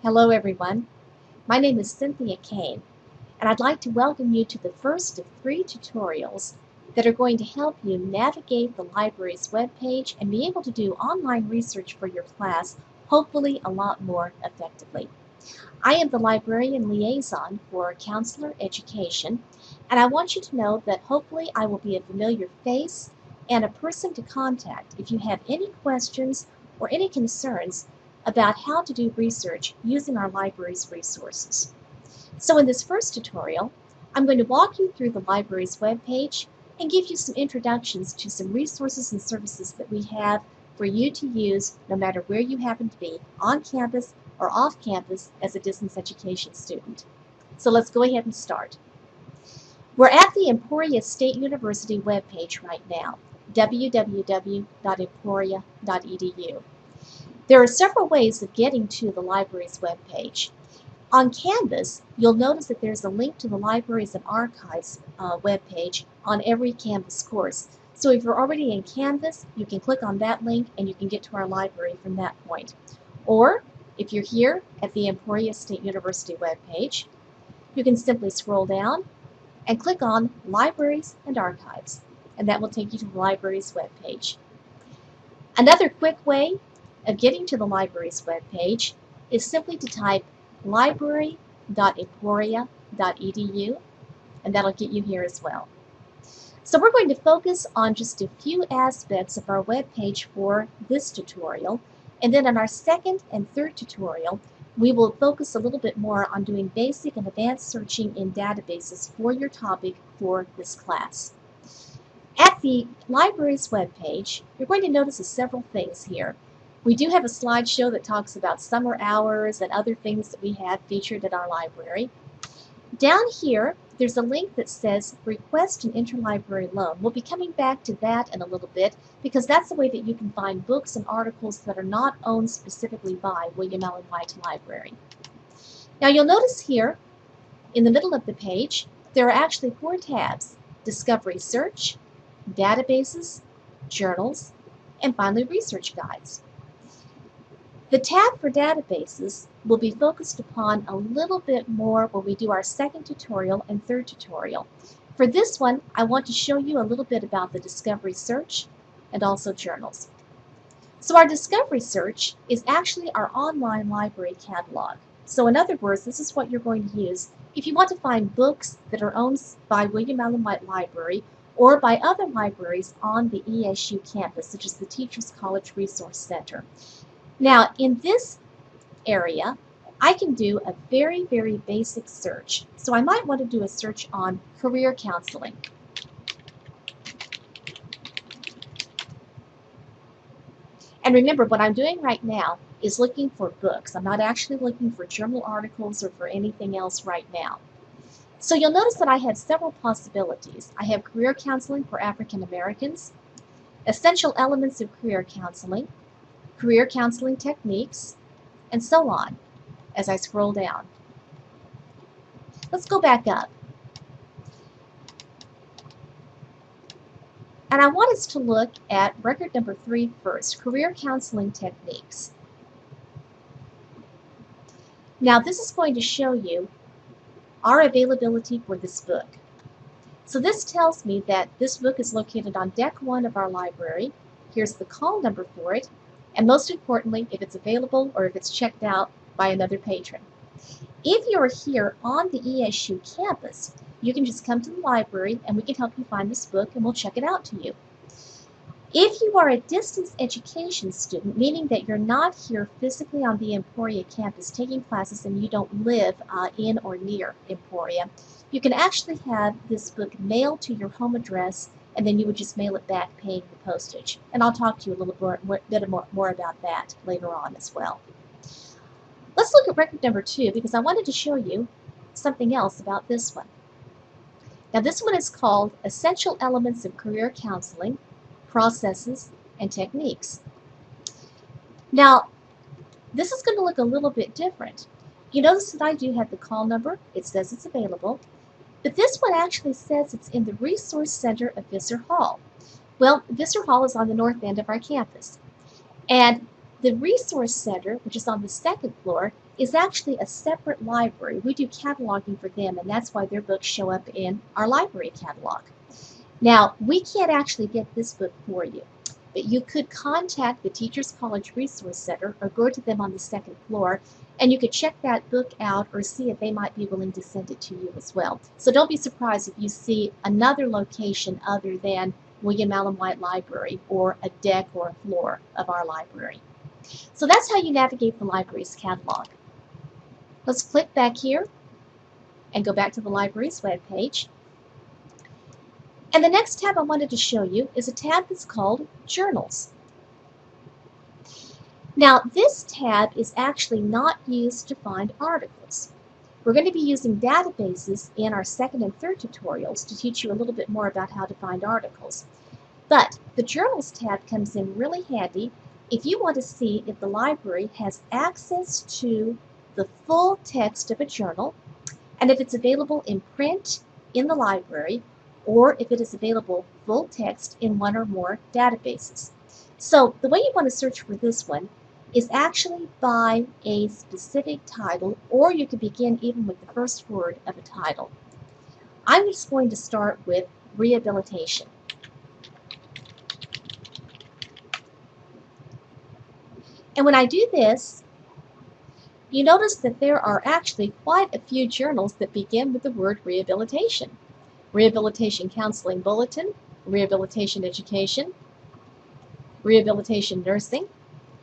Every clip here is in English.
Hello everyone, my name is Cynthia Kane, and I'd like to welcome you to the first of 3 tutorials that are going to help you navigate the library's webpage and be able to do online research for your class, hopefully a lot more effectively. I am the librarian liaison for Counselor Education, and I want you to know that hopefully I will be a familiar face and a person to contact if you have any questions or any concerns about how to do research using our library's resources. So in this first tutorial, I'm going to walk you through the library's webpage and give you some introductions to some resources and services that we have for you to use no matter where you happen to be, on campus or off campus as a distance education student. So let's go ahead and start. We're at the Emporia State University webpage right now, www.emporia.edu. There are several ways of getting to the library's webpage. On Canvas, you'll notice that there's a link to the Libraries and Archives webpage on every Canvas course. So if you're already in Canvas, you can click on that link and you can get to our library from that point. Or if you're here at the Emporia State University webpage, you can simply scroll down and click on Libraries and Archives, and that will take you to the library's webpage. Another quick way of getting to the library's webpage is simply to type library.emporia.edu, and that'll get you here as well. So we're going to focus on just a few aspects of our webpage for this tutorial, and then in our second and third tutorial, we will focus a little bit more on doing basic and advanced searching in databases for your topic for this class. At the library's webpage, you're going to notice several things here. We do have a slideshow that talks about summer hours and other things that we have featured at our library. Down here, there's a link that says Request an Interlibrary Loan. We'll be coming back to that in a little bit because that's the way that you can find books and articles that are not owned specifically by William Allen White Library. Now you'll notice here in the middle of the page, there are actually 4 tabs: Discovery Search, Databases, Journals, and finally Research Guides. The tab for databases will be focused upon a little bit more when we do our second tutorial and third tutorial. For this one, I want to show you a little bit about the Discovery Search and also journals. So our Discovery Search is actually our online library catalog. So in other words, this is what you're going to use if you want to find books that are owned by William Allen White Library or by other libraries on the ESU campus, such as the Teachers College Resource Center. Now, in this area, I can do a very, very basic search. So I might want to do a search on career counseling. And remember, what I'm doing right now is looking for books. I'm not actually looking for journal articles or for anything else right now. So you'll notice that I have several possibilities. I have career counseling for African Americans, essential elements of career counseling techniques, and so on as I scroll down. Let's go back up. And I want us to look at record number 3 first, career counseling techniques. Now this is going to show you our availability for this book. So this tells me that this book is located on deck 1 of our library. Here's the call number for it, and most importantly, if it's available or if it's checked out by another patron. If you're here on the ESU campus, you can just come to the library and we can help you find this book and we'll check it out to you. If you are a distance education student, meaning that you're not here physically on the Emporia campus taking classes and you don't live in or near Emporia, you can actually have this book mailed to your home address, and then you would just mail it back paying the postage. And I'll talk to you a little bit more about that later on as well. Let's look at record number 2 because I wanted to show you something else about this one. Now this one is called Essential Elements of Career Counseling, Processes, and Techniques. Now this is going to look a little bit different. You notice that I do have the call number. It says it's available. But this one actually says it's in the Resource Center of Visser Hall. Well, Visser Hall is on the north end of our campus. And the Resource Center, which is on the 2nd floor, is actually a separate library. We do cataloging for them, and that's why their books show up in our library catalog. Now, we can't actually get this book for you, but you could contact the Teachers College Resource Center or go to them on the second floor, and you could check that book out or see if they might be willing to send it to you as well. So don't be surprised if you see another location other than William Allen White Library or a deck or a floor of our library. So that's how you navigate the library's catalog. Let's click back here and go back to the library's webpage. And the next tab I wanted to show you is a tab that's called Journals. Now, this tab is actually not used to find articles. We're going to be using databases in our second and third tutorials to teach you a little bit more about how to find articles. But the Journals tab comes in really handy if you want to see if the library has access to the full text of a journal, and if it's available in print in the library, or if it is available full text in one or more databases. So the way you want to search for this one is actually by a specific title, or you can begin even with the first word of a title. I'm just going to start with rehabilitation. And when I do this, you notice that there are actually quite a few journals that begin with the word rehabilitation. Rehabilitation Counseling Bulletin, Rehabilitation Education, Rehabilitation Nursing,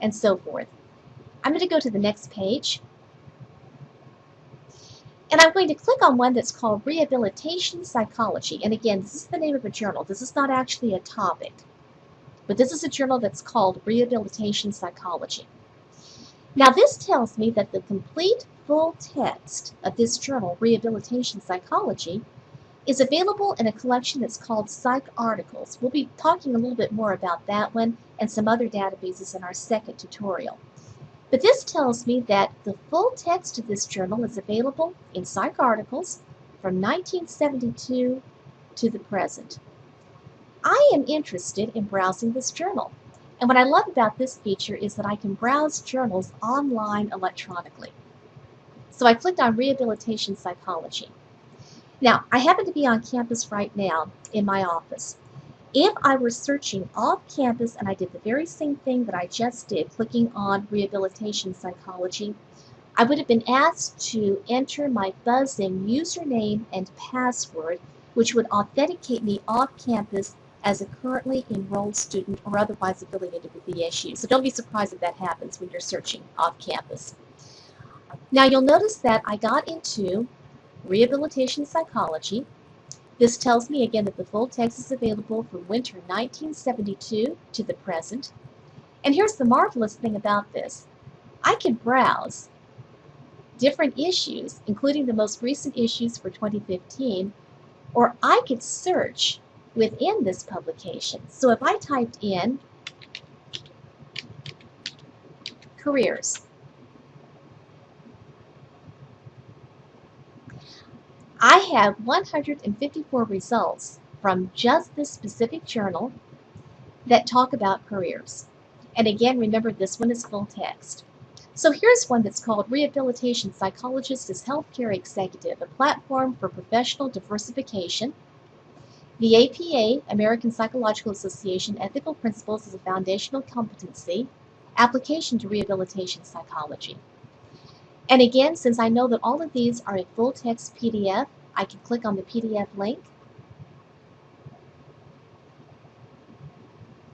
and so forth. I'm going to go to the next page, and I'm going to click on one that's called Rehabilitation Psychology. And again, this is the name of a journal. This is not actually a topic, but this is a journal that's called Rehabilitation Psychology. Now, this tells me that the complete full text of this journal, Rehabilitation Psychology, is available in a collection that's called Psych Articles. We'll be talking a little bit more about that one and some other databases in our second tutorial. But this tells me that the full text of this journal is available in Psych Articles from 1972 to the present. I am interested in browsing this journal. And what I love about this feature is that I can browse journals online electronically. So I clicked on Rehabilitation Psychology. Now, I happen to be on campus right now in my office. If I were searching off campus and I did the very same thing that I just did, clicking on Rehabilitation Psychology, I would have been asked to enter my buzzing username and password, which would authenticate me off campus as a currently enrolled student or otherwise affiliated with the issue. So don't be surprised if that happens when you're searching off campus. Now, you'll notice that I got into Rehabilitation Psychology. This tells me again that the full text is available from winter 1972 to the present. And here's the marvelous thing about this. I can browse different issues, including the most recent issues for 2015, or I could search within this publication. So if I typed in careers, I have 154 results from just this specific journal that talk about careers. And again, remember, this one is full text. So here's one that's called Rehabilitation Psychologist as Healthcare Executive, a platform for professional diversification. The APA, American Psychological Association, Ethical Principles as a Foundational Competency, Application to Rehabilitation Psychology. And again, since I know that all of these are a full text PDF, I can click on the PDF link,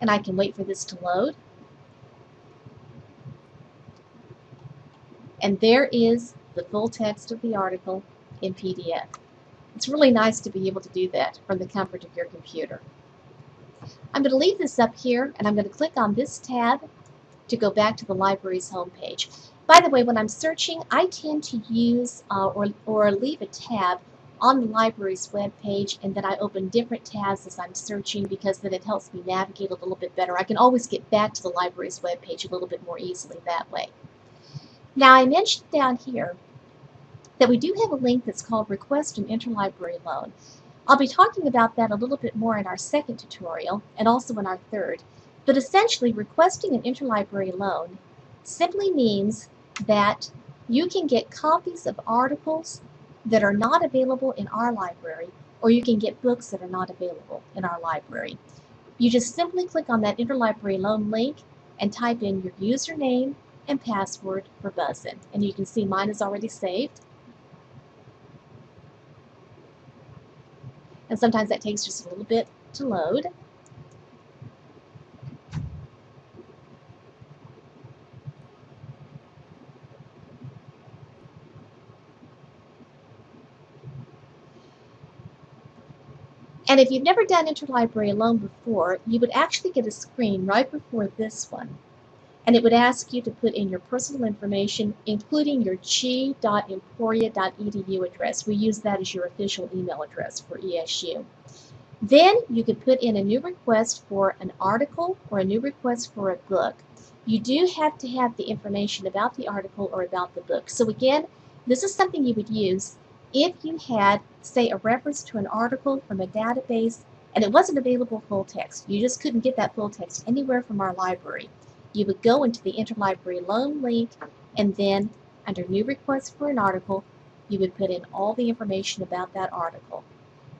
and I can wait for this to load. And there is the full text of the article in PDF. It's really nice to be able to do that from the comfort of your computer. I'm going to leave this up here, and I'm going to click on this tab to go back to the library's homepage. By the way, when I'm searching, I tend to use or leave a tab on the library's webpage, and then I open different tabs as I'm searching because then it helps me navigate a little bit better. I can always get back to the library's webpage a little bit more easily that way. Now, I mentioned down here that we do have a link that's called Request an Interlibrary Loan. I'll be talking about that a little bit more in our second tutorial and also in our third. But essentially, requesting an interlibrary loan simply means that you can get copies of articles that are not available in our library, or you can get books that are not available in our library. You just simply click on that interlibrary loan link and type in your username and password for Buzzin. And you can see mine is already saved. And sometimes that takes just a little bit to load. And if you've never done interlibrary loan before, you would actually get a screen right before this one. And it would ask you to put in your personal information, including your g.emporia.edu address. We use that as your official email address for ESU. Then you could put in a new request for an article or a new request for a book. You do have to have the information about the article or about the book. So again, this is something you would use if you had, say, a reference to an article from a database and it wasn't available full text. You just couldn't get that full text anywhere from our library. You would go into the interlibrary loan link, and then under new requests for an article, you would put in all the information about that article.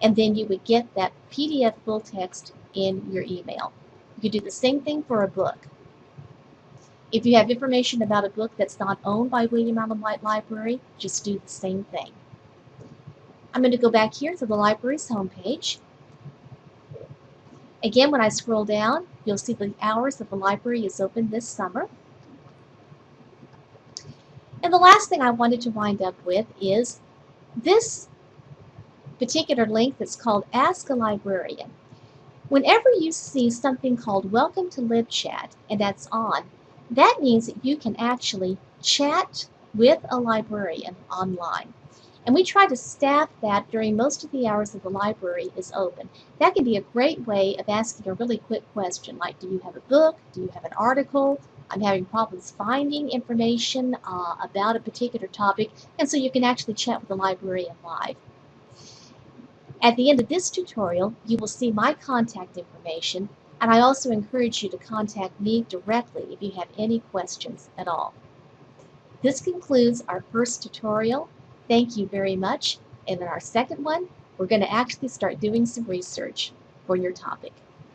And then you would get that PDF full text in your email. You could do the same thing for a book. If you have information about a book that's not owned by William Allen White Library, just do the same thing. I'm going to go back here to the library's homepage. Again, when I scroll down, you'll see the hours that the library is open this summer. And the last thing I wanted to wind up with is this particular link that's called Ask a Librarian. Whenever you see something called Welcome to LibChat and that's on, that means that you can actually chat with a librarian online. And we try to staff that during most of the hours that the library is open. That can be a great way of asking a really quick question like, do you have a book? Do you have an article? I'm having problems finding information about a particular topic, and so you can actually chat with the librarian live. At the end of this tutorial, you will see my contact information, and I also encourage you to contact me directly if you have any questions at all. This concludes our first tutorial. Thank you very much. And in our second one, we're going to actually start doing some research for your topic.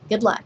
Good luck.